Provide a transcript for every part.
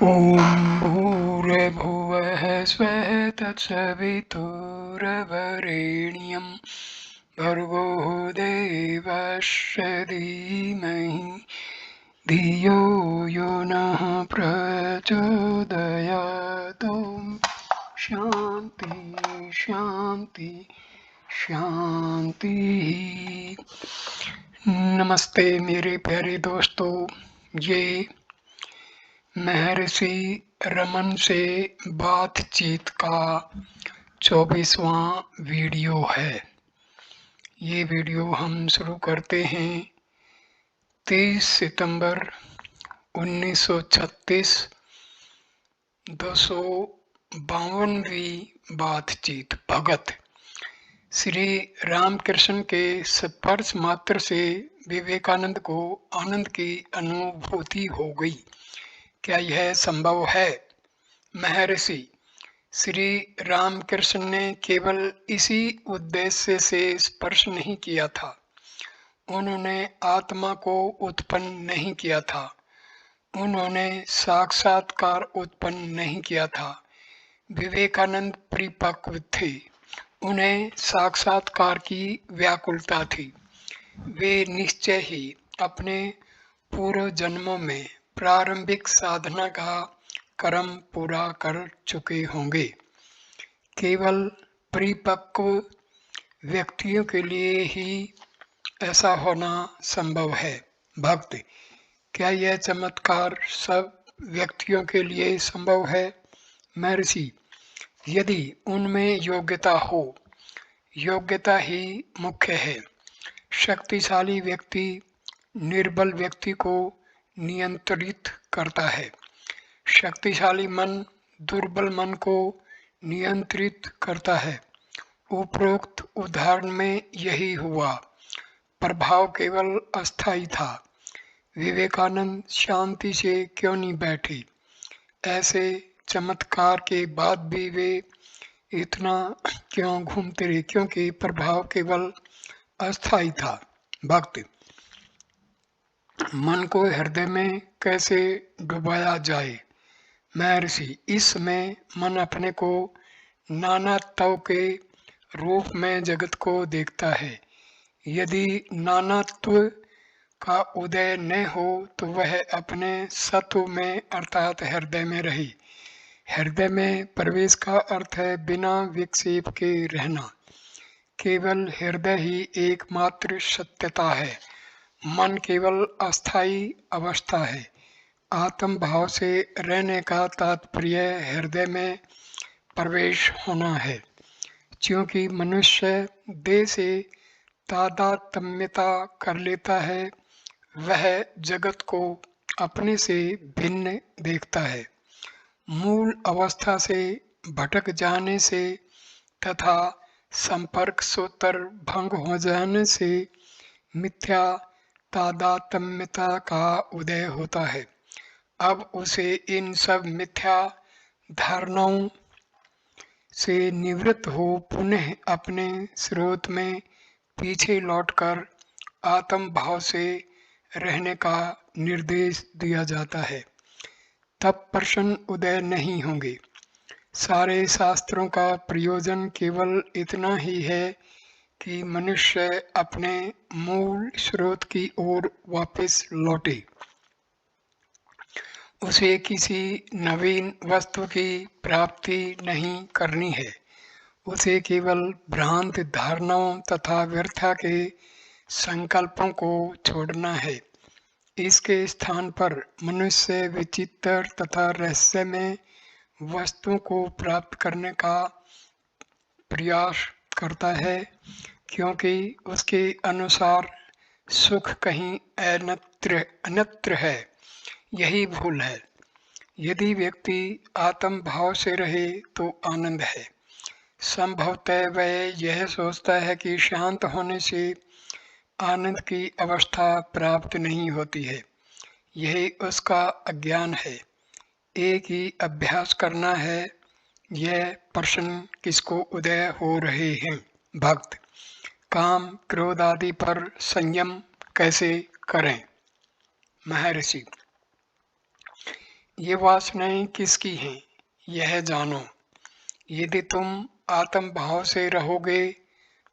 ॐ भूर्भुवः स्वः तत्सवितुर्वरेण्यं भर्गो देवस्य धीमहि धियो यो नः प्रचोदयात्। शान्ति शान्ति शांति। नमस्ते मेरे प्यारे दोस्तों, ये महर्षि रमन से बातचीत का 24वां वीडियो है। ये वीडियो हम शुरू करते हैं 30 सितंबर 1936, 252वीं बातचीत। भगत श्री रामकृष्ण के स्पर्श मात्र से विवेकानंद को आनंद की अनुभूति हो गई। क्या यह संभव है? महर्षि श्री रामकृष्ण ने केवल इसी उद्देश्य से स्पर्श नहीं किया था। उन्होंने आत्मा को उत्पन्न नहीं किया था। उन्होंने साक्षात्कार उत्पन्न नहीं किया था। विवेकानंद परिपक्व थे। उन्हें साक्षात्कार की व्याकुलता थी। वे निश्चय ही अपने पूर्व जन्मों में प्रारंभिक साधना का कर्म पूरा कर चुके होंगे। केवल परिपक्व व्यक्तियों के लिए ही ऐसा होना संभव है। भक्त, क्या यह चमत्कार सब व्यक्तियों के लिए संभव है? महर्षि, यदि उनमें योग्यता हो। योग्यता ही मुख्य है। शक्तिशाली व्यक्ति निर्बल व्यक्ति को नियंत्रित करता है। शक्तिशाली मन दुर्बल मन को नियंत्रित करता है। उपरोक्त उदाहरण में यही हुआ। प्रभाव केवल अस्थायी था। विवेकानंद शांति से क्यों नहीं बैठे? ऐसे चमत्कार के बाद भी वे इतना क्यों घूमते रहे? क्योंकि प्रभाव केवल अस्थायी था। भक्त, मन को हृदय में कैसे डुबाया जाए? महर्षि, इसमें मन अपने को नानात्व के रूप में जगत को देखता है। यदि नानात्व का उदय न हो तो वह अपने सत्व में अर्थात हृदय में रहे। हृदय में प्रवेश का अर्थ है बिना विक्षेप के रहना। केवल हृदय ही एकमात्र सत्यता है। मन केवल अस्थायी अवस्था है। आत्म भाव से रहने का तात्पर्य हृदय में प्रवेश होना है। क्योंकि मनुष्य देह से तादात्म्यता कर लेता है, वह जगत को अपने से भिन्न देखता है। मूल अवस्था से भटक जाने से तथा संपर्क सूत्र भंग हो जाने से मिथ्या तादात्म्यता का उदय होता है। अब उसे इन सब मिथ्या धारणाओं से निवृत्त हो पुनः अपने स्रोत में पीछे लौटकर आत्म भाव से रहने का निर्देश दिया जाता है। तब प्रश्न उदय नहीं होंगे। सारे शास्त्रों का प्रयोजन केवल इतना ही है कि मनुष्य अपने मूल स्रोत की ओर वापस लौटे। उसे किसी नवीन वस्तु की प्राप्ति नहीं करनी है। उसे केवल भ्रांत धारणाओं तथा व्यर्था के संकल्पों को छोड़ना है। इसके स्थान पर मनुष्य विचित्र तथा रहस्यमय वस्तुओं को प्राप्त करने का प्रयास करता है, क्योंकि उसके अनुसार सुख कहीं अन्यत्र है। यही भूल है। यदि व्यक्ति आत्म भाव से रहे तो आनंद है। संभवतः वह यह सोचता है कि शांत होने से आनंद की अवस्था प्राप्त नहीं होती है। यही उसका अज्ञान है। एक ही अभ्यास करना है। यह प्रश्न किसको उदय हो रहे हैं? भक्त, काम क्रोध आदि पर संयम कैसे करें? महर्षि, ये वासनाएं किसकी हैं, यह जानो। यदि तुम आत्म भाव से रहोगे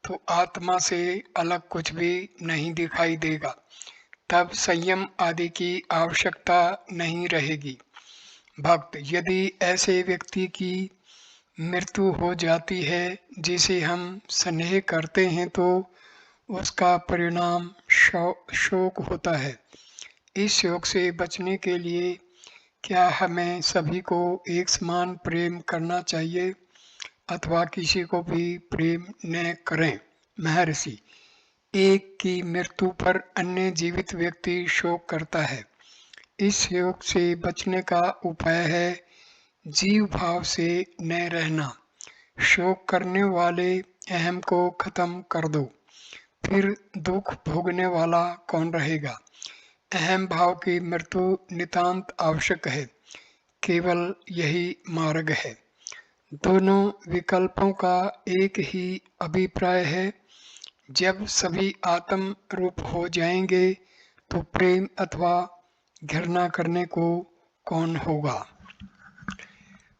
तो आत्मा से अलग कुछ भी नहीं दिखाई देगा। तब संयम आदि की आवश्यकता नहीं रहेगी। भक्त, यदि ऐसे व्यक्ति की मृत्यु हो जाती है जिसे हम स्नेह करते हैं तो उसका परिणाम शोक होता है। इस शोक से बचने के लिए क्या हमें सभी को एक समान प्रेम करना चाहिए अथवा किसी को भी प्रेम न करें? महर्षि, एक की मृत्यु पर अन्य जीवित व्यक्ति शोक करता है। इस शोक से बचने का उपाय है जीव भाव से न रहना। शोक करने वाले अहम को खत्म कर दो, फिर दुख भोगने वाला कौन रहेगा? अहम भाव की मृत्यु नितांत आवश्यक है। केवल यही मार्ग है। दोनों विकल्पों का एक ही अभिप्राय है। जब सभी आत्म रूप हो जाएंगे तो प्रेम अथवा घृणा करने को कौन होगा?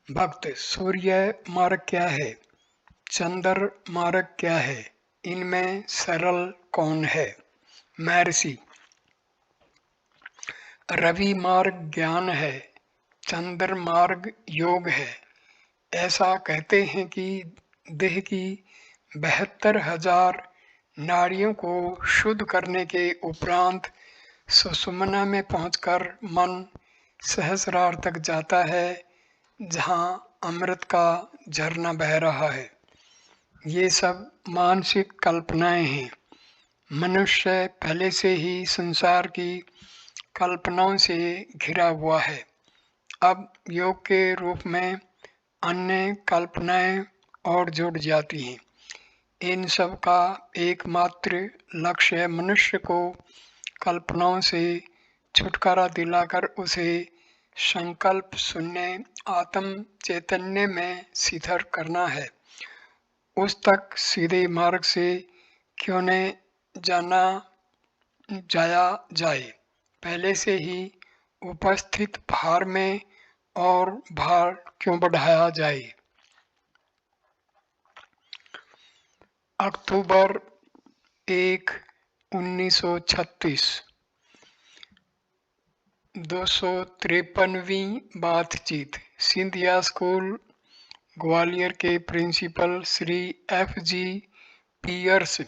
भक्त, सूर्य मार्ग क्या है, चंद्र मार्ग क्या है, इनमें सरल कौन है? महर्षि, रवि मार्ग ज्ञान है, चंद्र मार्ग योग है। ऐसा कहते हैं कि देह की 72,000 नाड़ियों को शुद्ध करने के उपरांत सुषुम्ना में पहुंचकर मन सहस्रार तक जाता है, जहां अमृत का झरना बह रहा है। ये सब मानसिक कल्पनाएं हैं। मनुष्य पहले से ही संसार की कल्पनाओं से घिरा हुआ है। अब योग के रूप में अन्य कल्पनाएं और जुड़ जाती हैं। इन सब का एकमात्र लक्ष्य मनुष्य को कल्पनाओं से छुटकारा दिलाकर उसे संकल्प शून्य आत्म चैतन्य में शिथिल करना है। उस तक सीधे मार्ग से क्यों न जाया जाए, पहले से ही उपस्थित भार में और भार क्यों बढ़ाया जाए? अक्टूबर 1, 1936, 253वीं बातचीत। सिंधिया स्कूल ग्वालियर के principal Shri F.G. Piers.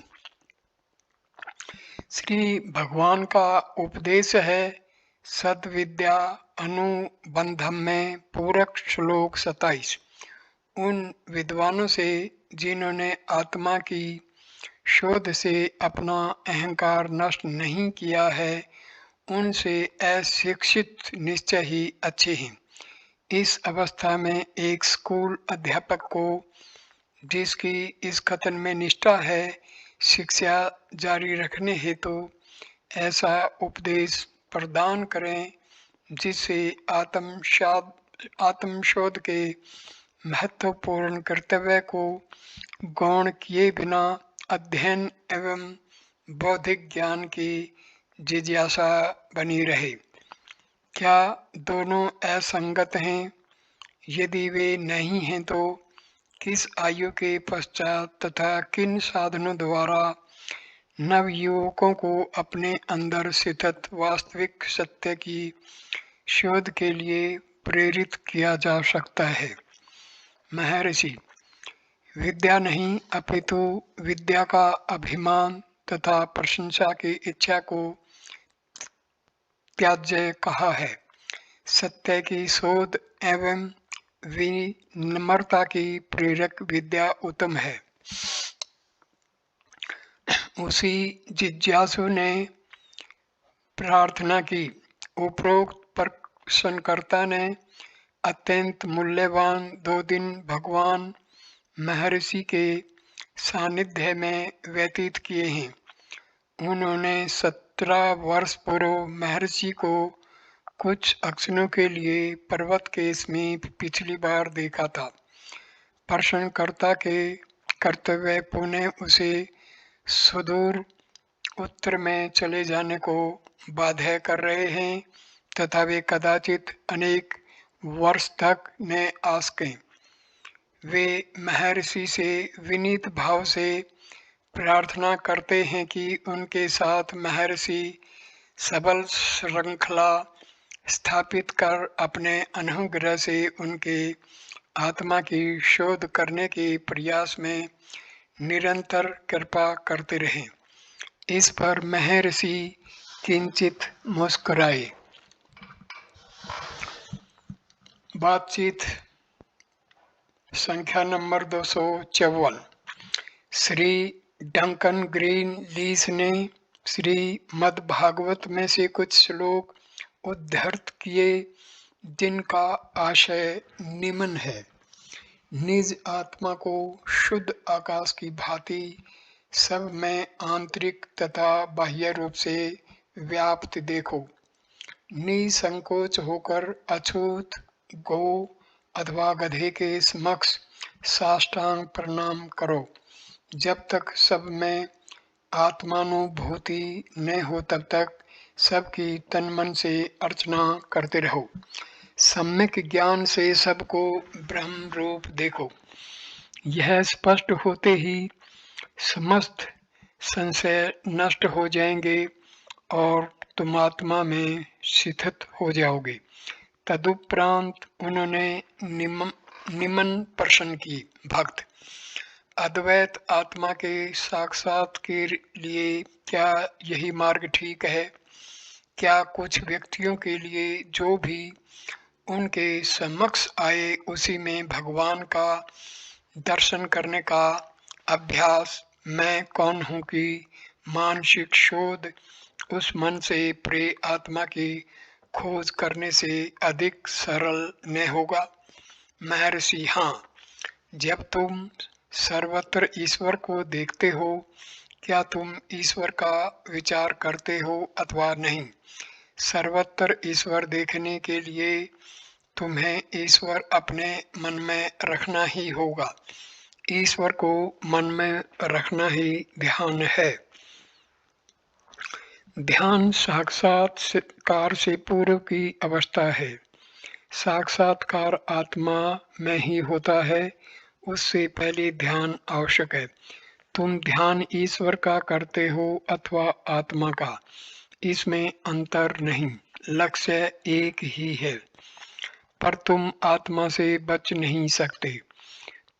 Shri भगवान का उपदेश है सद्विद्या अनुबंधम में पूरक श्लोक 27। उन विद्वानों से जिन्होंने आत्मा की शोध से अपना अहंकार नष्ट नहीं किया है, उनसे अशिक्षित निश्चय ही अच्छे हैं। इस अवस्था में एक स्कूल अध्यापक को, जिसकी इस कथन में निष्ठा है, शिक्षा जारी रखने हेतु ऐसा उपदेश प्रदान करें जिससे आत्मशोध के महत्वपूर्ण कर्तव्य को गौण किए बिना अध्ययन एवं बौद्धिक ज्ञान की जिज्ञासा बनी रहे। क्या दोनों असंगत हैं? यदि वे नहीं हैं तो किस आयु के पश्चात तथा किन साधनों द्वारा नवयुवकों को अपने अंदर स्थित वास्तविक सत्य की शोध के लिए प्रेरित किया जा सकता है? महर्षि, विद्या नहीं अपितु विद्या का अभिमान तथा प्रशंसा की इच्छा को त्याज्य कहा है। सत्य की शोध एवं विनम्रता की प्रेरक विद्या उत्तम है। उसी जिज्ञासु ने प्रार्थना की। उपरोक्त प्रश्नकर्ता ने अत्यंत मूल्यवान 2 दिन भगवान महर्षि के सानिध्य में व्यतीत किए हैं। उन्होंने 17 वर्ष पूर्व महर्षि को कुछ क्षणों के लिए पर्वत के समीप पिछली बार देखा था। प्रश्नकर्ता के कर्तव्य पुनः उसे सुदूर उत्तर में चले जाने को बाध्य कर रहे हैं तथा वे कदाचित अनेक वर्ष तक ने आसकें। वे महर्षि से विनीत भाव से प्रार्थना करते हैं कि उनके साथ महर्षि सबल श्रृंखला स्थापित कर अपने अनुग्रह से उनके आत्मा की शोध करने के प्रयास में निरंतर कृपा करते रहें। इस पर महर्षि किंचित मुस्कुराए। बातचीत संख्या number 254। Shri Duncan green lease ने श्रीमद् भागवत में से कुछ श्लोक उद्धृत किए जिनका आशय निम्न है। निज आत्मा को शुद्ध आकाश की भांति सब में आंतरिक तथा बाह्य रूप से व्याप्त देखो। निसंकोच होकर अछूत गौ अथवा गधे के समक्ष साष्टांग प्रणाम करो। जब तक सब में आत्मानुभूति न हो तब तक सबकी तन मन से अर्चना करते रहो। सम्यक ज्ञान से सबको ब्रह्म रूप देखो। यह स्पष्ट होते ही समस्त संशय नष्ट हो जाएंगे और तुम आत्मा में स्थित हो जाओगे। तदुपरांत उन्होंने निम्न प्रश्न की। भक्त, अद्वैत आत्मा के साक्षात के लिए क्या यही मार्ग ठीक है? क्या कुछ व्यक्तियों के लिए जो भी उनके समक्ष आए उसी में भगवान का दर्शन करने का अभ्यास मैं कौन हूँ कि मानसिक शोध उस मन से प्रे आत्मा की खोज करने से अधिक सरल न होगा? महर्षि, हाँ। जब तुम सर्वत्र ईश्वर को देखते हो, क्या तुम ईश्वर का विचार करते हो अथवा नहीं? सर्वत्र ईश्वर देखने के लिए तुम्हें ईश्वर अपने मन में रखना ही होगा। ईश्वर को मन में रखना ही ध्यान है। ध्यान साक्षात्कार से पूर्व की अवस्था है। साक्षात्कार आत्मा में ही होता है, उससे पहले ध्यान आवश्यक है। तुम ध्यान ईश्वर का करते हो अथवा आत्मा का, इसमें अंतर नहीं, लक्ष्य एक ही है। पर तुम आत्मा से बच नहीं सकते।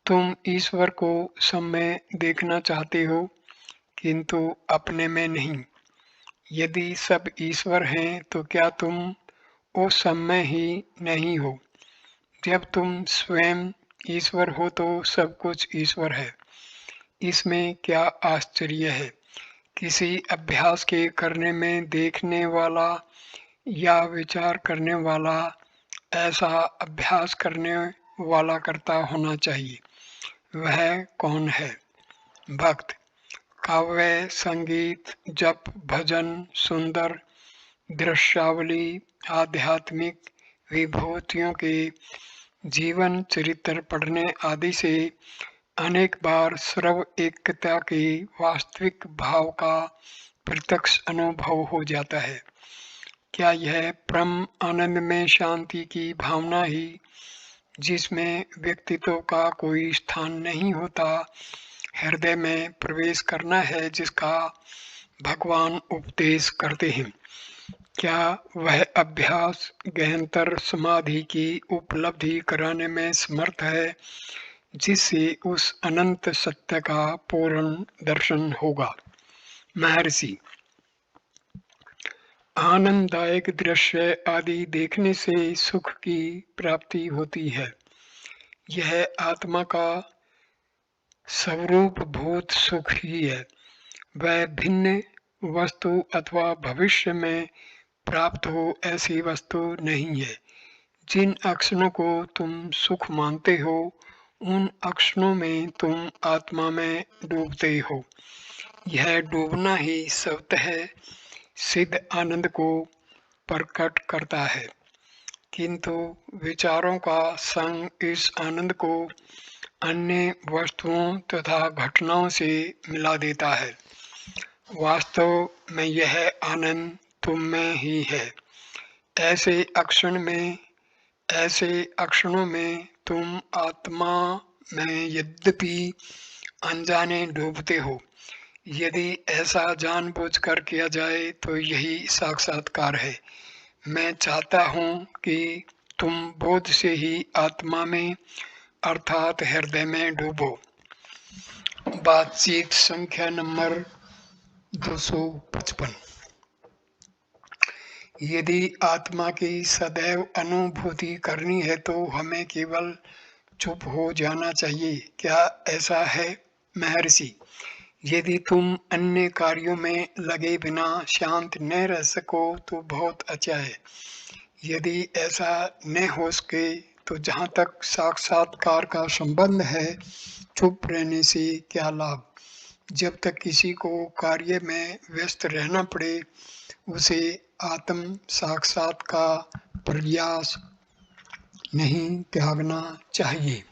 तुम ईश्वर को सब में देखना चाहते हो, किंतु अपने में नहीं। यदि सब ईश्वर हैं तो क्या तुम उस सब में ही नहीं हो? जब तुम स्वयं ईश्वर हो तो सब कुछ ईश्वर है। इसमें क्या आश्चर्य है? किसी अभ्यास के करने में देखने वाला या विचार करने वाला ऐसा अभ्यास करने वाला करता होना चाहिए। वह कौन है? भक्त, काव्य, संगीत, जप, भजन, सुंदर दृश्यावली, आध्यात्मिक विभूतियों के जीवन चरित्र पढ़ने आदि से अनेक बार सर्व एकता के वास्तविक भाव का प्रत्यक्ष अनुभव हो जाता है। क्या यह परम आनंद में शांति की भावना ही, जिसमें व्यक्तित्व का कोई स्थान नहीं होता, हृदय में प्रवेश करना है, जिसका भगवान उपदेश करते हैं? क्या वह अभ्यास गहनतर समाधि की उपलब्धि कराने में समर्थ है, जिससे उस अनंत सत्य का पूर्ण दर्शन होगा? महर्षि, आनंददायक दृश्य आदि देखने से सुख की प्राप्ति होती है। यह आत्मा का स्वरूप भूत सुख ही है। वह भिन्न वस्तु अथवा भविष्य में प्राप्त हो ऐसी वस्तु नहीं है। जिन अक्षरों को तुम सुख मानते हो, उन अक्षरों में तुम आत्मा में डूबते हो। यह डूबना ही स्वतः सिद्ध आनंद को प्रकट करता है, किंतु विचारों का संग इस आनंद को अन्य वस्तुओं तथा घटनाओं से मिला देता है। वास्तव में यह आनंद तुम में ही है। ऐसे अक्षण में ऐसे अक्षणों में तुम आत्मा में यद्यपि अनजाने डूबते हो। यदि ऐसा जानबूझकर किया जाए तो यही साक्षात्कार है। मैं चाहता हूँ कि तुम बोध से ही आत्मा में अर्थात हृदय में डूबो। बातचीत संख्या नंबर 255। यदि आत्मा की सदैव अनुभूति करनी है तो हमें केवल चुप हो जाना चाहिए। क्या ऐसा है महर्षि? यदि तुम अन्य कार्यों में लगे बिना शांत न रह सको तो बहुत अच्छा है। यदि ऐसा न हो सके तो जहाँ तक साक्षात्कार का संबंध है, चुप रहने से क्या लाभ। जब तक किसी को कार्य में व्यस्त रहना पड़े, उसे आत्म साक्षात का प्रयास नहीं त्यागना चाहिए।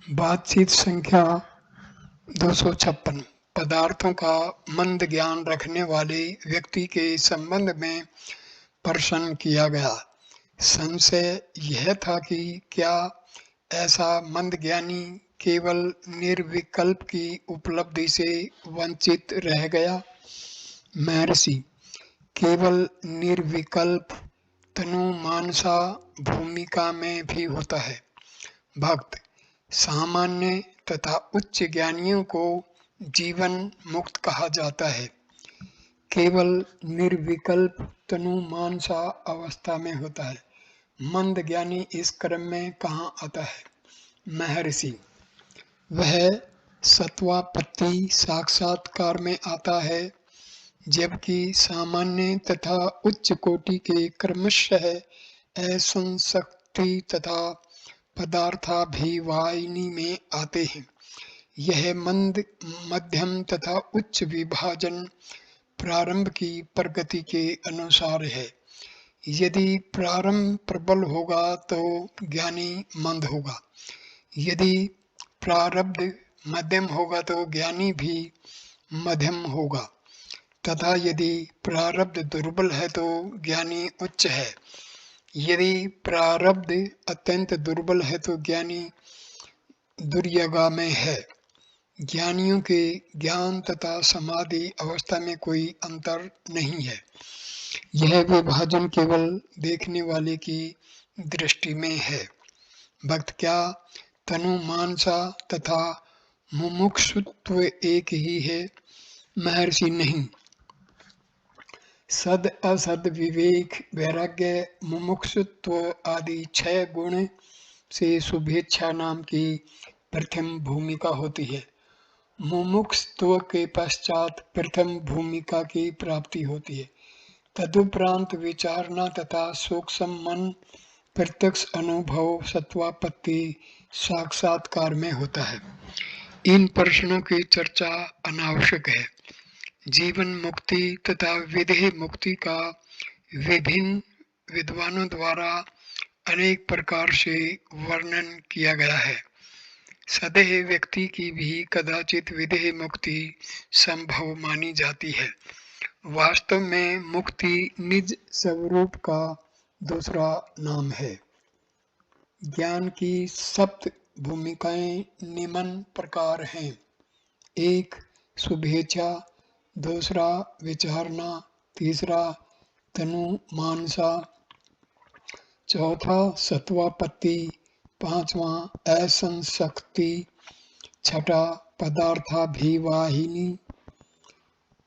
बातचीत संख्या 256। पदार्थों का मंद ज्ञान रखने वाले व्यक्ति के संबंध में प्रश्न किया गया। संशय यह था कि क्या ऐसा मंद ज्ञानी केवल निर्विकल्प की उपलब्धि से वंचित रह गया? महर्षि, केवल निर्विकल्प तनु मानसा भूमिका में भी होता है। भक्त, सामान्य तथा उच्च ज्ञानियों को जीवन मुक्त कहा जाता है। केवल निर्विकल्प तनु मानसा अवस्था में होता है। मंद ज्ञानी इस क्रम में कहाँ आता है? महर्षि, वह सत्वापत्ति साक्षात्कार में आता है, जबकि सामान्य तथा उच्च कोटि के क्रमशः असंशक्ति तथा पदार्थाभिवाहिनी में आते हैं। यह मंद, मध्यम तथा उच्च विभाजन प्रारंभ की प्रगति के अनुसार है। यदि प्रारंभ प्रबल होगा तो ज्ञानी मंद होगा। यदि प्रारब्ध मध्यम होगा तो ज्ञानी भी मध्यम होगा, तथा यदि प्रारब्ध दुर्बल है तो ज्ञानी उच्च है। यदि प्रारब्ध अत्यंत दुर्बल है तो ज्ञानी दुर्यगा में है। ज्ञानियों के ज्ञान तथा समाधि अवस्था में कोई अंतर नहीं है। यह विभाजन केवल देखने वाले की दृष्टि में है। भक्त, क्या तनु मानसा तथा मुमुक्षुत्व एक ही है? महर्षि, नहीं। सद असद विवेक वैराग्य मुमुक्षुत्व आदि 6 गुण से शुभेच्छा नाम की प्रथम भूमिका होती है। मुमुक्षुत्व के पश्चात प्रथम भूमिका की प्राप्ति होती है। तदुपरांत विचारना तथा सूक्ष्म मन प्रत्यक्ष अनुभव सत्वापत्ति साक्षात्कार में होता है। इन प्रश्नों की चर्चा अनावश्यक है। जीवन मुक्ति तथा विदेह मुक्ति का विभिन्न विद्वानों द्वारा अनेक प्रकार से वर्णन किया गया है। सदेह व्यक्ति की भी कदाचित विदेह मुक्ति संभव मानी जाती है। वास्तव में मुक्ति निज स्वरूप का दूसरा नाम है। ज्ञान की सप्त भूमिकाएं निम्न प्रकार हैं। 1. शुभेच्छा, दूसरा विचारना, तीसरा तनु मानसा, चौथा सत्वापत्ति, पांचवा असंशक्ति, छठा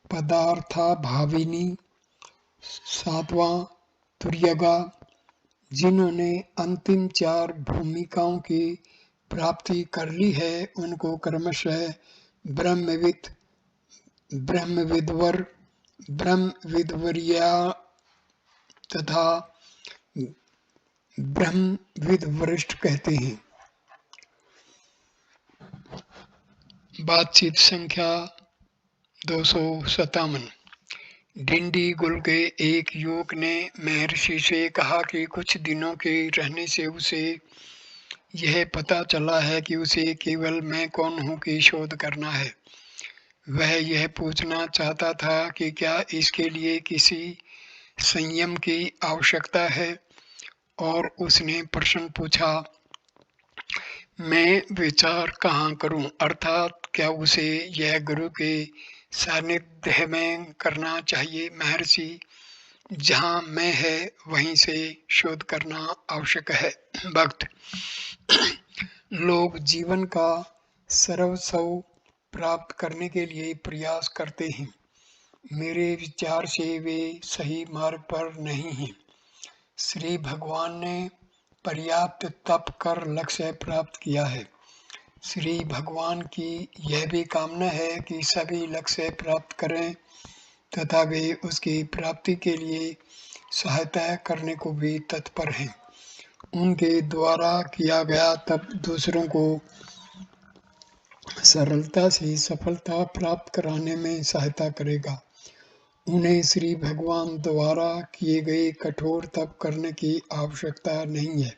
पदार्थाभाविनी, सातवां तुर्यगा। जिन्होंने अंतिम 4 भूमिकाओं की प्राप्ति कर ली है उनको क्रमशः ब्रह्मविद, ब्रह्मविद्वर, ब्रह्मविद्वर्या तथा ब्रह्मविद वरिष्ठ कहते हैं। बातचीत संख्या 257। डिंडीगुल के एक युवक ने महर्षि से कहा कि कुछ दिनों के रहने से उसे यह पता चला है कि उसे केवल मैं कौन हूँ की शोध करना है। वह यह पूछना चाहता था कि क्या इसके लिए किसी संयम की आवश्यकता है, और उसने प्रश्न पूछा, मैं विचार कहाँ करूं? अर्थात क्या उसे यह गुरु के सानिध्य में करना चाहिए? महर्षि, जहाँ मैं है वहीं से शोध करना आवश्यक है। भक्त, लोग जीवन का सर्वस्व प्राप्त करने के लिए प्रयास करते हैं। मेरे विचार से वे सही मार्ग पर नहीं हैं। श्री भगवान ने पर्याप्त तप कर लक्ष्य प्राप्त किया है। श्री भगवान की यह भी कामना है कि सभी लक्ष्य प्राप्त करें तथा वे उसकी प्राप्ति के लिए सहायता करने को भी तत्पर हैं। उनके द्वारा किया गया तप दूसरों को सरलता से सफलता प्राप्त कराने में सहायता करेगा। उन्हें श्री भगवान द्वारा किए गए कठोर तप करने की आवश्यकता नहीं है।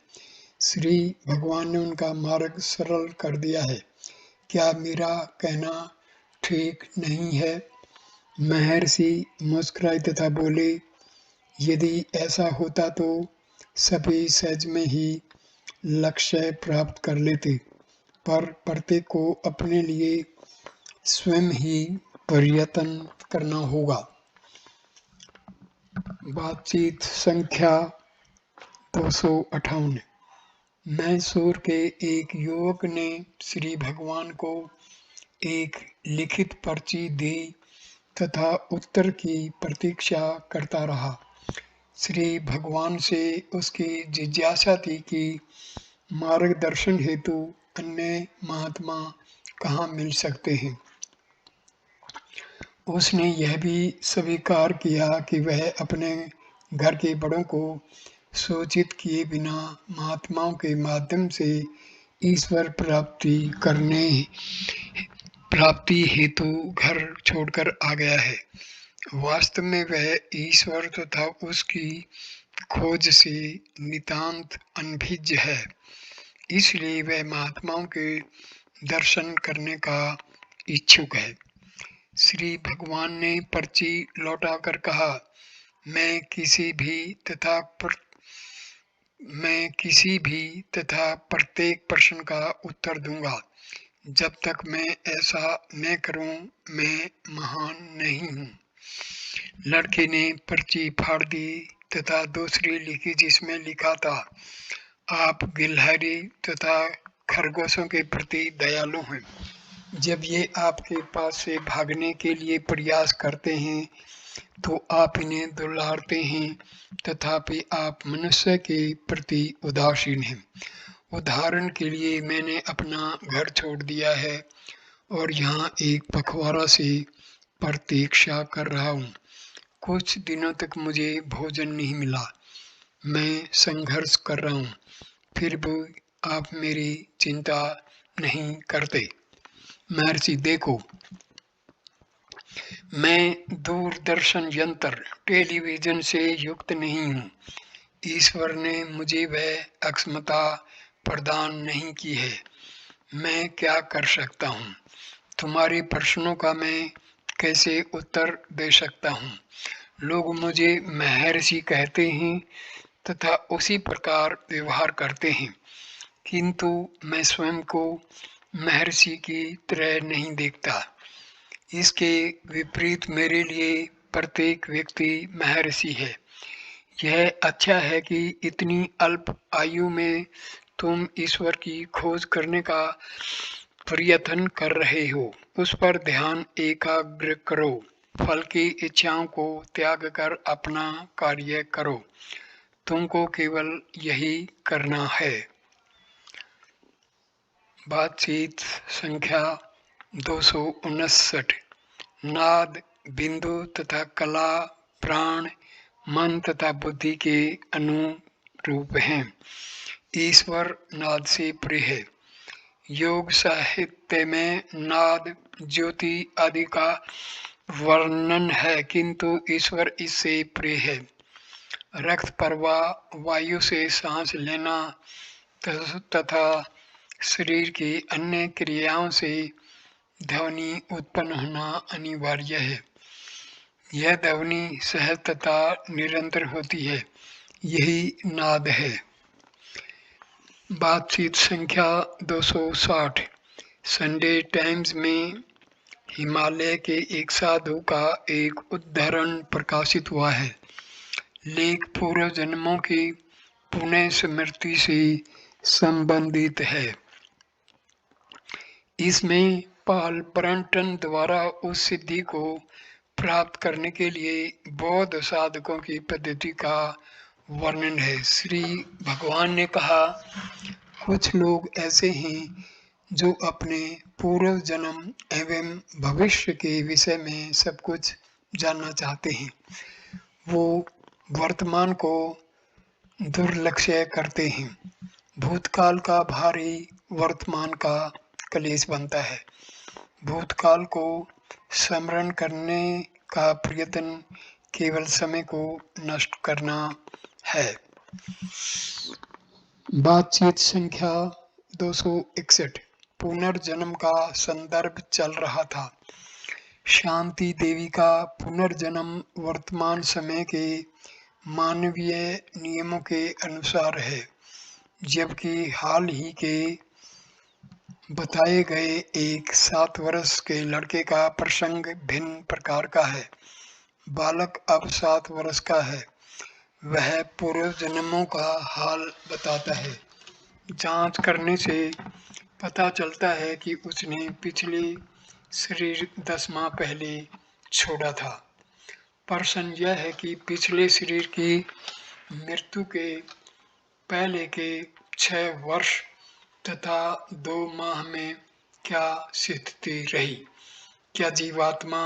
श्री भगवान ने उनका मार्ग सरल कर दिया है। क्या मेरा कहना ठीक नहीं है? महर्षि मुस्कुराए तथा बोले, यदि ऐसा होता तो सभी सहज में ही लक्ष्य प्राप्त कर लेते, पर प्रत्येक को अपने लिए स्वयं ही प्रयत्न करना होगा। बातचीत संख्या 258। मैसूर के एक युवक ने श्री भगवान को एक लिखित पर्ची दी तथा उत्तर की प्रतीक्षा करता रहा। श्री भगवान से उसकी जिज्ञासा थी कि मार्गदर्शन हेतु अन्य महात्मा कहाँ मिल सकते हैं। उसने यह भी स्वीकार किया कि वह अपने घर के बड़ों को सूचित किए बिना महात्माओं के माध्यम से ईश्वर प्राप्ति हेतु घर छोड़कर आ गया है। वास्तव में वह ईश्वर तथा उसकी खोज से नितांत अनभिज्ञ है। इसलिए वह महात्माओं के दर्शन करने का इच्छुक है। श्री भगवान ने पर्ची लौटाकर कहा, मैं किसी भी तथा प्रत्येक प्रश्न का उत्तर दूंगा। जब तक मैं ऐसा न करूं, मैं महान नहीं हूं। लड़के ने पर्ची फाड़ दी तथा दूसरी लिखी जिसमें लिखा था, आप गिलहरी तथा खरगोशों के प्रति दयालु हैं। जब ये आपके पास से भागने के लिए प्रयास करते हैं तो आप इन्हें दुलारते हैं, तथापि आप मनुष्य के प्रति उदासीन हैं। उदाहरण के लिए मैंने अपना घर छोड़ दिया है और यहाँ एक पखवाड़ा से प्रतीक्षा कर रहा हूँ। कुछ दिनों तक मुझे भोजन नहीं मिला। मैं संघर्ष कर रहा हूँ, फिर भी आप मेरी चिंता नहीं करते। महर्षि, देखो, मैं दूरदर्शन यंत्र टेलीविजन से युक्त नहीं हूँ। ईश्वर ने मुझे वह अक्षमता प्रदान नहीं की है। मैं क्या कर सकता हूँ? तुम्हारे प्रश्नों का मैं कैसे उत्तर दे सकता हूँ? लोग मुझे महर्षि कहते हैं तथा उसी प्रकार व्यवहार करते हैं, किंतु मैं स्वयं को महर्षि की तरह नहीं देखता। इसके विपरीत मेरे लिए प्रत्येक व्यक्ति महर्षि है। यह अच्छा है कि इतनी अल्प आयु में तुम ईश्वर की खोज करने का प्रयत्न कर रहे हो। उस पर ध्यान एकाग्र करो। फल की इच्छाओं को त्याग कर अपना कार्य करो। तुमको केवल यही करना है। बातचीत संख्या 259। नाद, बिंदु तथा कला प्राण, मन तथा बुद्धि के अनुरूप हैं। ईश्वर नाद से प्रिय है। योग साहित्य में नाद, ज्योति आदि का वर्णन है, किंतु ईश्वर इससे प्रिय है। रक्त प्रवाह, वायु से सांस लेना तथा शरीर की अन्य क्रियाओं से ध्वनि उत्पन्न होना अनिवार्य है। यह ध्वनि सहज तथा निरंतर होती है, यही नाद है। बातचीत संख्या 260। संडे टाइम्स में हिमालय के एक साधु का एक उद्धरण प्रकाशित हुआ है। लेख पूर्व जन्मों की पुनः स्मृति से संबंधित है। इसमें पॉल ब्रंटन द्वारा उस सिद्धि को प्राप्त करने के लिए बौद्ध साधकों की पद्धति का वर्णन है। श्री भगवान ने कहा, कुछ लोग ऐसे हैं जो अपने पूर्व जन्म एवं भविष्य के विषय में सब कुछ जानना चाहते हैं। वो वर्तमान को दुर्लक्ष्य करते हैं। भूतकाल का भारी वर्तमान का कलेश बनता है। भूतकाल को स्मरण करने का प्रयत्न केवल समय को नष्ट करना है। बातचीत संख्या 261। पुनर्जन्म का संदर्भ चल रहा था। शांति देवी का पुनर्जन्म वर्तमान समय के मानवीय नियमों के अनुसार है, जबकि हाल ही के बताए गए एक 7 वर्ष के लड़के का प्रसंग भिन्न प्रकार का है। बालक अब 7 वर्ष का है। वह पूर्व जन्मों का हाल बताता है। जांच करने से पता चलता है कि उसने पिछले शरीर 10 माह पहले छोड़ा था। प्रश्न यह है कि पिछले शरीर की मृत्यु के पहले के 6 वर्ष तथा 2 माह में क्या स्थिति रही? क्या जीवात्मा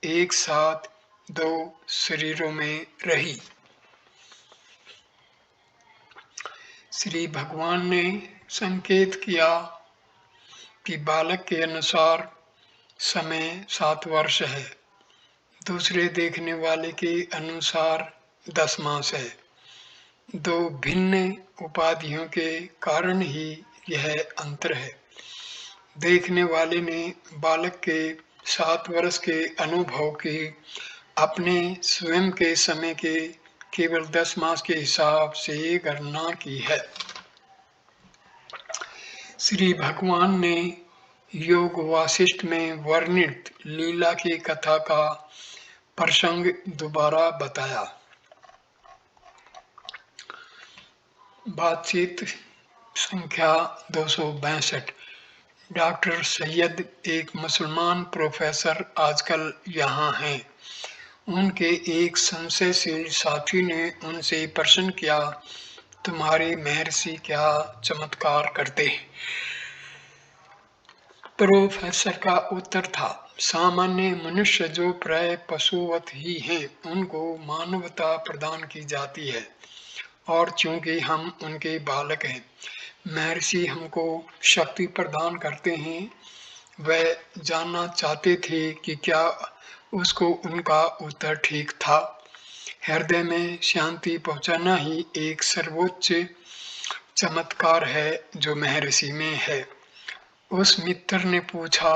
एक साथ 2 शरीरों में रही? श्री भगवान ने संकेत किया कि बालक के अनुसार समय 7 वर्ष है, दूसरे देखने वाले के अनुसार 10 मास है। 2 भिन्न उपाधियों के कारण ही यह अंतर है। देखने वाले ने बालक के 7 वर्ष के अनुभव की अपने स्वयं के समय के केवल 10 मास के हिसाब से गणना की है। श्री भगवान ने योग वासिष्ठ में वर्णित लीला की कथा का प्रसंग दोबारा बताया। बातचीत संख्या 262। डॉक्टर सैयद एक मुसलमान प्रोफेसर आजकल यहाँ हैं। उनके एक संशयशील साथी ने उनसे प्रश्न किया, तुम्हारे महर्षि क्या चमत्कार करते हैं? प्रोफेसर का उत्तर था, सामान्य मनुष्य जो प्राय पशुवत ही हैं, उनको मानवता प्रदान की जाती है, और चूंकि हम उनके बालक हैं, महर्षि हमको शक्ति प्रदान करते हैं। वह जानना चाहते थे कि क्या उसको उनका उत्तर ठीक था। हृदय में शांति पहुंचाना ही एक सर्वोच्च चमत्कार है जो महर्षि में है। उस मित्र ने पूछा,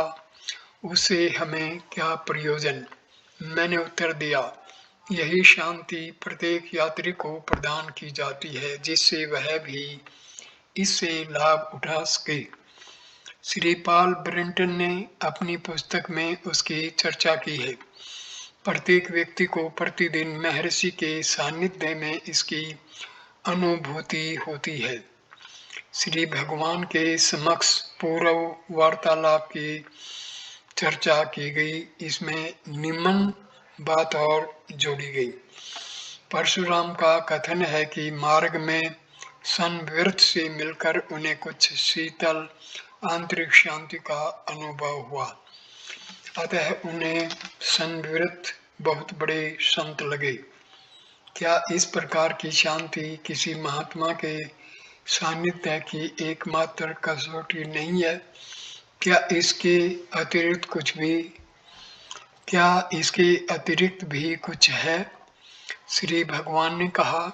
उससे हमें क्या प्रयोजन? मैंने उत्तर दिया, यही शांति प्रत्येक यात्री को प्रदान की जाती है, जिससे वह भी इससे लाभ उठा सके। श्री पॉल ब्रंटन ने अपनी पुस्तक में उसकी चर्चा की है। प्रत्येक व्यक्ति को प्रतिदिन महर्षि के सानिध्य में इसकी अनुभूति होती है। श्री भगवान के समक्ष पूर्व वार्तालाप की चर्चा की गई। इसमें निम्न बात और जोड़ी गई। परशुराम का कथन है कि मार्ग में संवृत से मिलकर उन्हें कुछ शीतल आंतरिक शांति का अनुभव हुआ, अतः उन्हें संवृत बहुत बड़े संत लगे। क्या इस प्रकार की शांति किसी महात्मा के सानिध्य की एकमात्र कसौटी नहीं है? क्या इसके अतिरिक्त भी कुछ है? श्री भगवान ने कहा,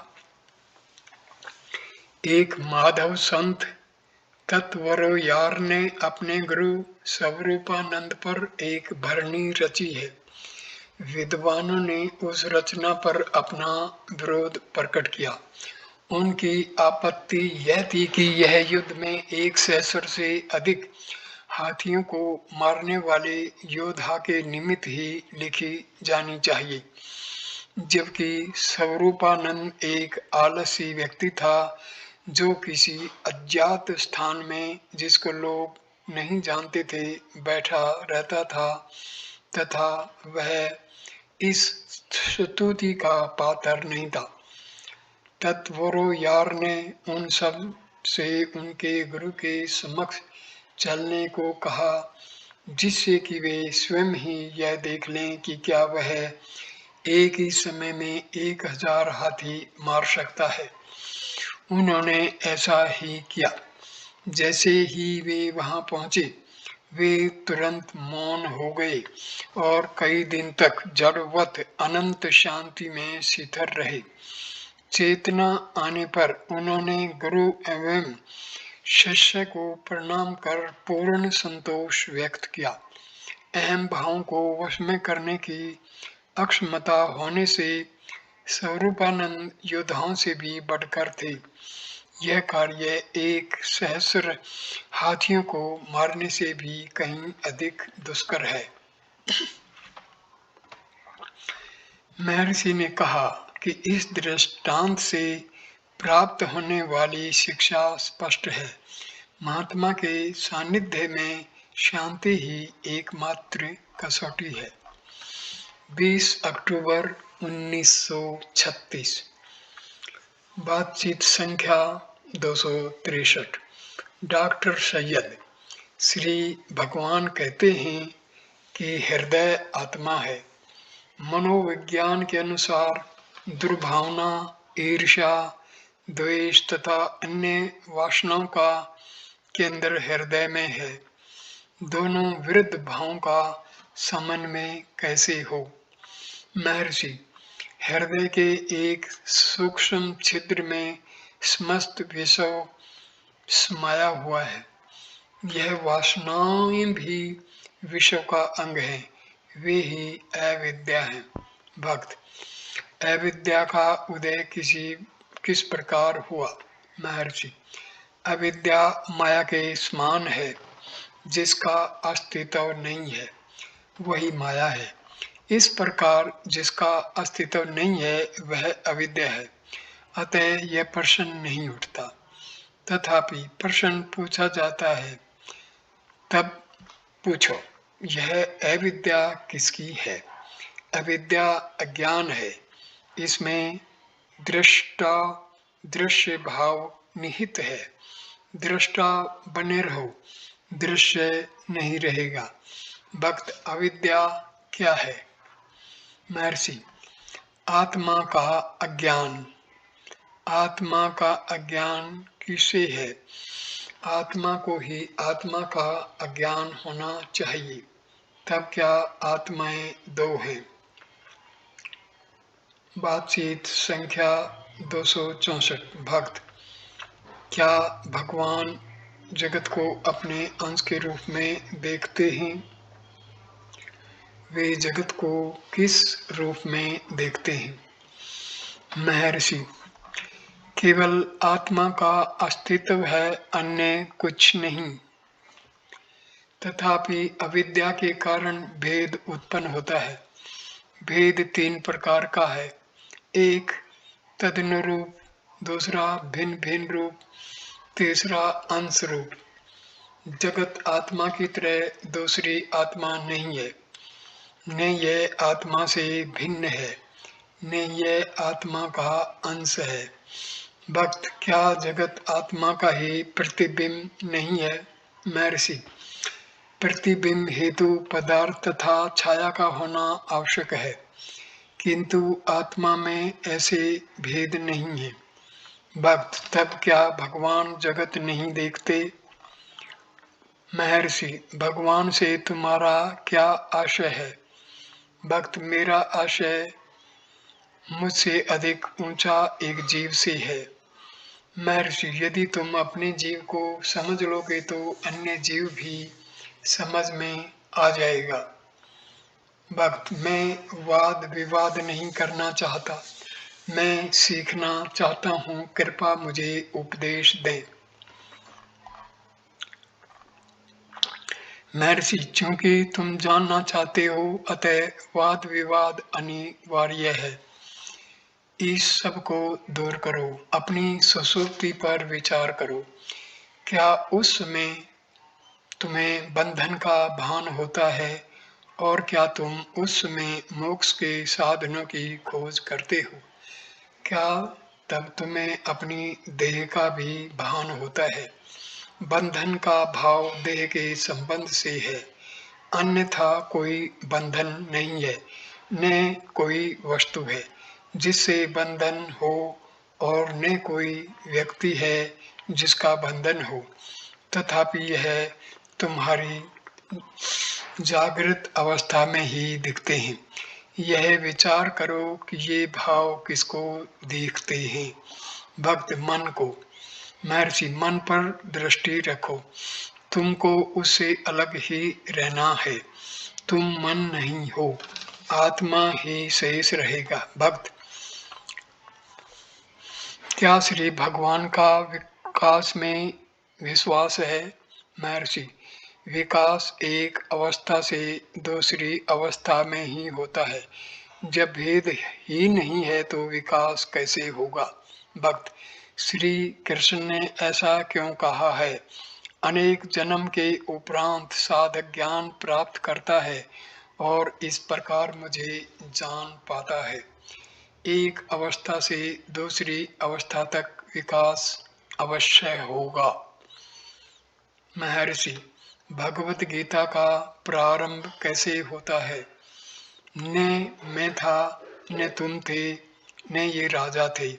एक माधव संत तत्वरो यार ने अपने गुरु स्वरूपानंद पर एक भरणी रची है। विद्वानों ने उस रचना पर अपना विरोध प्रकट किया। उनकी आपत्ति यह थी कि यह युद्ध में एक सहस्र से अधिक हाथियों को मारने वाले योद्धा के निमित्त ही लिखी जानी चाहिए, जबकि स्वरूपानंद एक आलसी व्यक्ति था जो किसी अज्ञात स्थान में, जिसको लोग नहीं जानते थे, बैठा रहता था तथा वह इस स्तुति का पात्र नहीं था। तत्वरो यार ने उन सब से उनके गुरु के समक्ष चलने को कहा, जिससे कि वे स्वयं ही यह देख लें कि क्या वह एक ही समय में 1000 हाथी मार सकता है। उन्होंने ऐसा ही किया। जैसे ही वे वहां पहुंचे, वे तुरंत मौन हो गए और कई दिन तक जड़वत अनंत शांति में स्थिर रहे। चेतना आने पर उन्होंने गुरु एवं शिष्य को प्रणाम कर पूर्ण संतोष व्यक्त किया। अहम भावों को वश में करने की अक्षमता होने से स्वरूपानंद योद्धाओं से भी बढ़कर थे। यह कार्य एक सहस्र हाथियों को मारने से भी कहीं अधिक दुष्कर है। महर्षि ने कहा कि इस दृष्टांत से प्राप्त होने वाली शिक्षा स्पष्ट है। महात्मा के सानिध्य में शांति ही एकमात्र कसौटी है। 20 अक्टूबर 1936। बातचीत संख्या 263। डॉक्टर सैयद, श्री भगवान कहते हैं कि हृदय आत्मा है। मनोविज्ञान के अनुसार दुर्भावना, ईर्ष्या, द्वेष तथा अन्य वासनाओं का केंद्र हृदय में है। दोनों विरुद्ध भावों का समन्वय कैसे हो? महर्षि, हृदय के एक सूक्ष्म छिद्र में समस्त विषय समाया हुआ है। यह वासनाएं भी विषय का अंग है, वे ही अविद्या है। भक्त, अविद्या का उदय किस प्रकार हुआ? महर्षि, अविद्या माया के समान है, जिसका अस्तित्व नहीं है, वही माया है। इस प्रकार जिसका अस्तित्व नहीं है वह अविद्या है, अतः यह प्रश्न नहीं उठता। तथापि प्रश्न पूछा जाता है, तब पूछो, यह अविद्या किसकी है? अविद्या अज्ञान है। इसमें दृष्टा दृश्य भाव निहित है। दृष्टा बने रहो, दृश्य नहीं रहेगा। भक्त, अविद्या क्या है? महर्षि, आत्मा का अज्ञान। आत्मा का अज्ञान किसे है? आत्मा को ही आत्मा का अज्ञान होना चाहिए। तब क्या आत्माएं दो हैं? बातचीत संख्या 264। भक्त, क्या भगवान जगत को अपने अंश के रूप में देखते हैं? वे जगत को किस रूप में देखते हैं? महर्षि, केवल आत्मा का अस्तित्व है, अन्य कुछ नहीं। तथापि अविद्या के कारण भेद उत्पन्न होता है। भेद 3 प्रकार का है। एक तदनुरूप, दूसरा भिन्न भिन्न रूप, तीसरा अंश रूप। जगत आत्मा की तरह दूसरी आत्मा नहीं है, न यह आत्मा से भिन्न है, न यह आत्मा का अंश है। भक्त, क्या जगत आत्मा का ही प्रतिबिंब नहीं है? महर्षि, प्रतिबिंब हेतु पदार्थ तथा छाया का होना आवश्यक है, किंतु आत्मा में ऐसे भेद नहीं है। भक्त, तब क्या भगवान जगत नहीं देखते? महर्षि, भगवान से तुम्हारा क्या आशय है? भक्त, मेरा आशय मुझसे अधिक ऊंचा एक जीव से है। महर्षि, यदि तुम अपने जीव को समझ लोगे तो अन्य जीव भी समझ में आ जाएगा। भक्त, मैं वाद विवाद नहीं करना चाहता, मैं सीखना चाहता हूँ, कृपा मुझे उपदेश दें। महर्षि, चूंकि तुम जानना चाहते हो अतः वाद विवाद अनिवार्य है। इस सब को दूर करो, अपनी सुसुप्ति पर विचार करो। क्या उस समय तुम्हें बंधन का भान होता है और क्या तुम उस समय मोक्ष के साधनों की खोज करते हो? क्या तब तुम्हें अपनी देह का भी भान होता है? बंधन का भाव देह के संबंध से है, अन्यथा कोई बंधन नहीं है, न कोई वस्तु है जिससे बंधन हो और न कोई व्यक्ति है जिसका बंधन हो। तथापि यह तुम्हारी जागृत अवस्था में ही दिखते हैं। यह विचार करो कि ये भाव किसको दिखते हैं? भक्त, मन को। महर्षि, मन पर दृष्टि रखो, तुमको उससे अलग ही रहना है, तुम मन नहीं हो, आत्मा ही शेष रहेगा। भक्त, क्या श्री भगवान का विकास में विश्वास है? महर्षि, विकास एक अवस्था से दूसरी अवस्था में ही होता है, जब भेद ही नहीं है तो विकास कैसे होगा? भक्त, श्री कृष्ण ने ऐसा क्यों कहा है? अनेक जन्म के उपरांत साधक ज्ञान प्राप्त करता है और इस प्रकार मुझे जान पाता है। एक अवस्था से दूसरी अवस्था तक विकास अवश्य होगा। महर्षि, भगवत गीता का प्रारंभ कैसे होता है? न मैं था, न तुम थे, न ये राजा थे,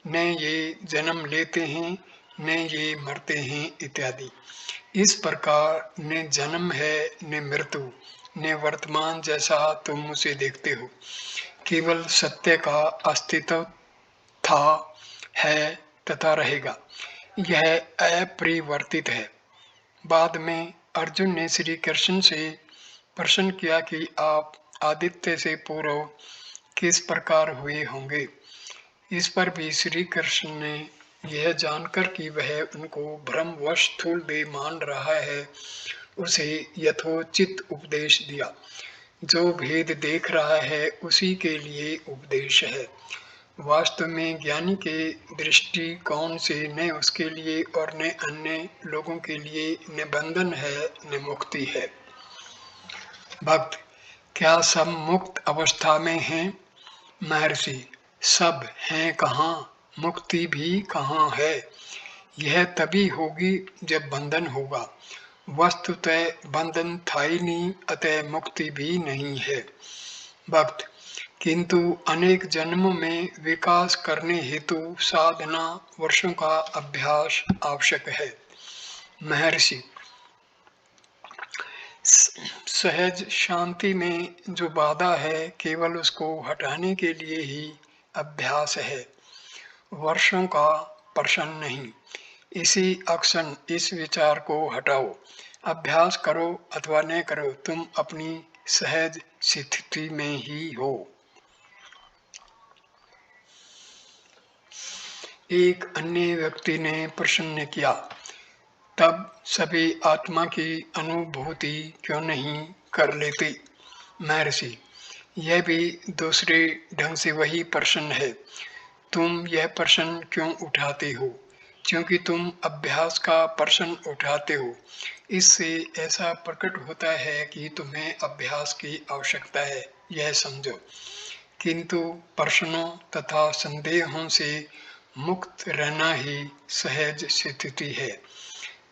न ये जन्म लेते हैं, न ये मरते हैं इत्यादि। इस प्रकार न जन्म है, न मृत्यु, न वर्तमान जैसा तुम उसे देखते हो। केवल सत्य का अस्तित्व था, है तथा रहेगा। यह अपरिवर्तित है। बाद में अर्जुन ने श्री कृष्ण से प्रश्न किया कि आप आदित्य से पूर्व किस प्रकार हुए होंगे। इस पर भी श्री कृष्ण ने यह जानकर कि वह उनको भ्रमवश स्थूल देह मान रहा है, उसे यथोचित उपदेश दिया। जो भेद देख रहा है उसी के लिए उपदेश है। वास्तव में ज्ञानी के दृष्टिकोण से न उसके लिए और न अन्य लोगों के लिए न बंधन है न मुक्ति है। भक्त, क्या सब मुक्त अवस्था में हैं? महर्षि, सब हैं कहाँ, मुक्ति भी कहाँ है। यह तभी होगी जब बंधन होगा। वस्तुतः बंधन था ही नहीं, अतः मुक्ति भी नहीं है। भक्त, किंतु अनेक जन्मों में विकास करने हेतु साधना वर्षों का अभ्यास आवश्यक है। महर्षि, सहज शांति में जो बाधा है केवल उसको हटाने के लिए ही अभ्यास है, वर्षों का प्रश्न नहीं। इसी अक्षण इस विचार को हटाओ। अभ्यास करो अथवा न करो, तुम अपनी सहज स्थिति में ही हो। एक अन्य व्यक्ति ने प्रश्न किया, तब सभी आत्मा की अनुभूति क्यों नहीं कर लेते? महर्षि, यह भी दूसरे ढंग से वही प्रश्न है। तुम यह प्रश्न क्यों उठाते हो? क्योंकि तुम अभ्यास का प्रश्न उठाते हो। इससे ऐसा प्रकट होता है कि तुम्हें अभ्यास की आवश्यकता है, यह समझो। किंतु प्रश्नों तथा संदेहों से मुक्त रहना ही सहज स्थिति है।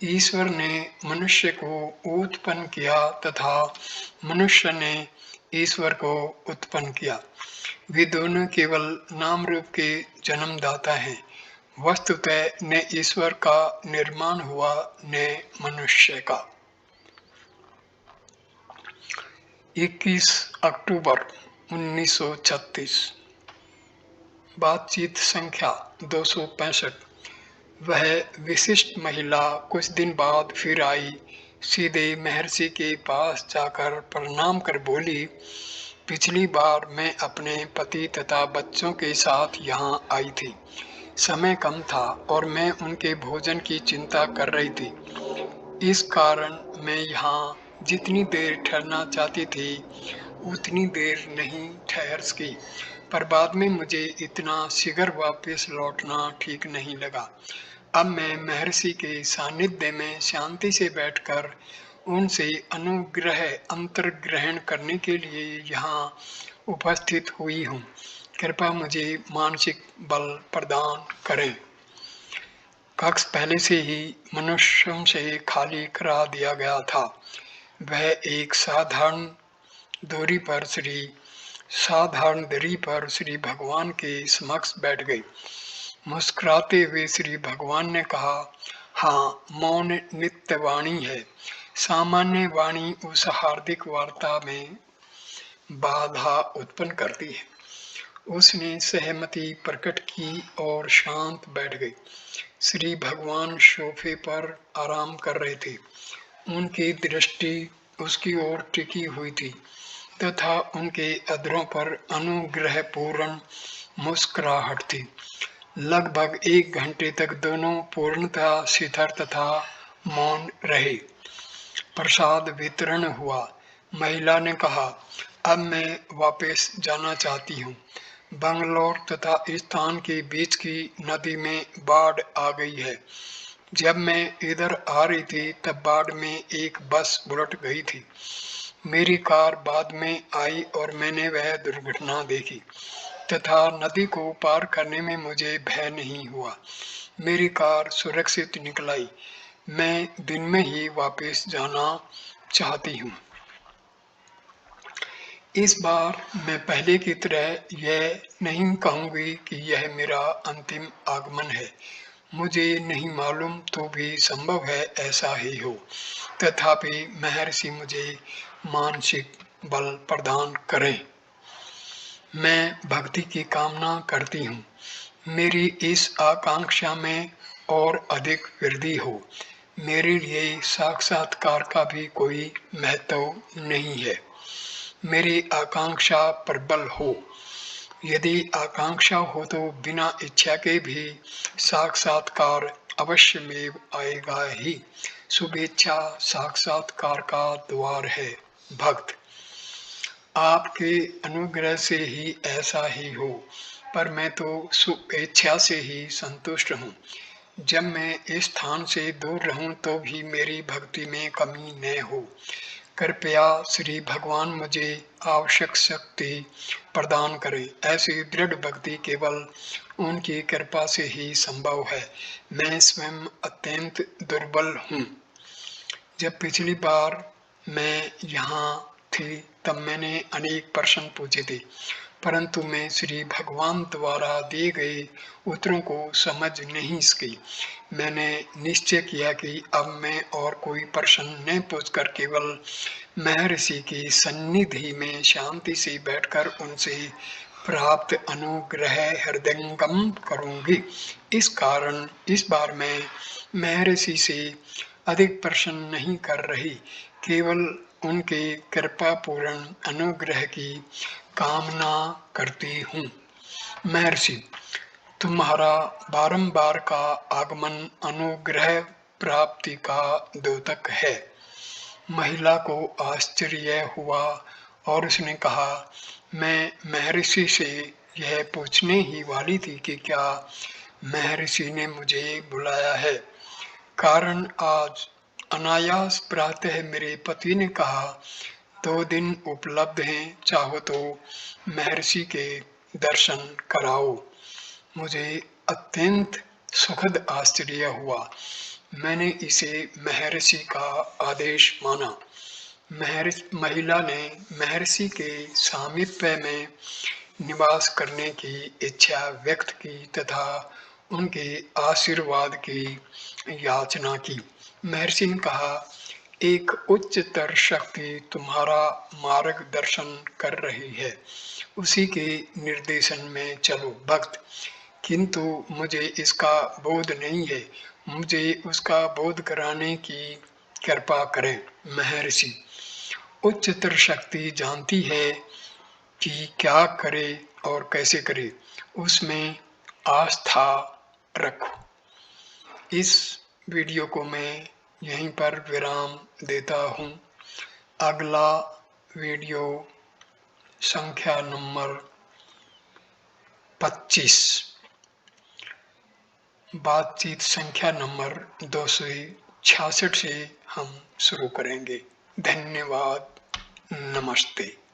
ईश्वर ने मनुष्य को उत्पन्न किया तथा मनुष्य ने ईश्वर को उत्पन्न किया। वे दोनों केवल नाम रूप के जन्मदाता हैं। वस्तुतः न ईश्वर का निर्माण हुआ न मनुष्य का। 21 अक्टूबर 1936। बातचीत संख्या 265। वह विशिष्ट महिला कुछ दिन बाद फिर आई, सीधे महर्षि के पास जाकर प्रणाम कर बोली, पिछली बार मैं अपने पति तथा बच्चों के साथ यहाँ आई थी। समय कम था और मैं उनके भोजन की चिंता कर रही थी। इस कारण मैं यहाँ जितनी देर ठहरना चाहती थी उतनी देर नहीं ठहर सकी, पर बाद में मुझे इतना शीघ्र वापस लौटना ठीक नहीं लगा। अब मैं महर्षि के सानिध्य में शांति से बैठकर उनसे अनुग्रह अंतर्ग्रहण करने के लिए यहाँ उपस्थित हुई हूँ। कृपया मुझे मानसिक बल प्रदान करें। कक्ष पहले से ही मनुष्यों से खाली करा दिया गया था। वह एक साधारण दूरी पर श्री भगवान के समक्ष बैठ गई। मुस्कुराते हुए श्री भगवान ने कहा, हाँ, मौन नित्य वाणी है। सामान्य वाणी उस हार्दिक वार्ता में बाधा उत्पन्न करती है। उसने सहमति प्रकट की और शांत बैठ गई। श्री भगवान सोफे पर आराम कर रहे थे। उनकी दृष्टि उसकी ओर टिकी हुई थी तथा उनके अधरों पर अनुग्रहपूर्ण मुस्कुराहट थी। लगभग 1 घंटे तक दोनों पूर्णतः शिथिल तथा मौन रहे। प्रसाद वितरण हुआ। महिला ने कहा, अब मैं वापस जाना चाहती हूँ। बंगलौर तथा इस स्थान के बीच की नदी में बाढ़ आ गई है। जब मैं इधर आ रही थी तब बाढ़ में एक बस उलट गई थी। मेरी कार बाद में आई और मैंने वह दुर्घटना देखी तथा नदी को पार करने में मुझे भय नहीं हुआ। मेरी कार सुरक्षित निकल आई। मैं दिन में ही वापस जाना चाहती हूँ। इस बार मैं पहले की तरह यह नहीं कहूँगी कि यह मेरा अंतिम आगमन है। मुझे नहीं मालूम तो भी संभव है ऐसा ही हो। तथापि महर्षि मुझे मानसिक बल प्रदान करें। मैं भक्ति की कामना करती हूँ। मेरी इस आकांक्षा में और अधिक वृद्धि हो। मेरे लिए साक्षात्कार का भी कोई महत्व नहीं है। मेरी आकांक्षा प्रबल हो। यदि आकांक्षा हो तो बिना इच्छा के भी साक्षात्कार अवश्य में आएगा ही। शुभेच्छा साक्षात्कार का द्वार है। भक्त, आपके अनुग्रह से ही ऐसा ही हो, पर मैं तो शुभेच्छा से ही संतुष्ट हूँ। जब मैं इस स्थान से दूर रहूं तो भी मेरी भक्ति में कमी न हो। कृपया श्री भगवान मुझे आवश्यक शक्ति प्रदान करें। ऐसी दृढ़ भक्ति केवल उनकी कृपा से ही संभव है। मैं स्वयं अत्यंत दुर्बल हूँ। जब पिछली बार मैं यहाँ थी तब मैंने अनेक प्रश्न पूछे थे, परंतु मैं श्री भगवान द्वारा दिए गए उत्तरों को समझ नहीं सकी। मैंने निश्चय किया कि अब मैं और कोई प्रश्न न पूछकर केवल महर्षि की सन्निधि में शांति से बैठकर उनसे प्राप्त अनुग्रह हृदयंगम करूंगी। इस कारण इस बार मैं महर्षि से अधिक प्रश्न नहीं कर रही, केवल उनके कृपापूर्ण अनुग्रह की कामना करती हूँ। महर्षि, तुम्हारा बारंबार का आगमन अनुग्रह प्राप्ति का द्योतक है। महिला को आश्चर्य हुआ और उसने कहा, मैं महर्षि से यह पूछने ही वाली थी कि क्या महर्षि ने मुझे बुलाया है। कारण आज अनायास प्रातः मेरे पति ने कहा, 2 दिन उपलब्ध हैं, चाहो तो महर्षि के दर्शन कराओ। मुझे अत्यंत सुखद आश्चर्य हुआ। मैंने इसे महर्षि का आदेश माना। महिला ने महर्षि के सामीप्य में निवास करने की इच्छा व्यक्त की तथा उनके आशीर्वाद की याचना की। महर्षि ने कहा, एक उच्चतर शक्ति तुम्हारा मार्गदर्शन कर रही है, उसी के निर्देशन में चलो। भक्त, किंतु मुझे इसका बोध नहीं है, मुझे उसका बोध कराने की कृपा करें। महर्षि: उच्चतर शक्ति जानती है कि क्या करे और कैसे करे, उसमें आस्था रखो। इस वीडियो को मैं यहीं पर विराम देता हूँ। अगला वीडियो संख्या नंबर 25, बातचीत संख्या नंबर 266 से हम शुरू करेंगे। धन्यवाद। नमस्ते।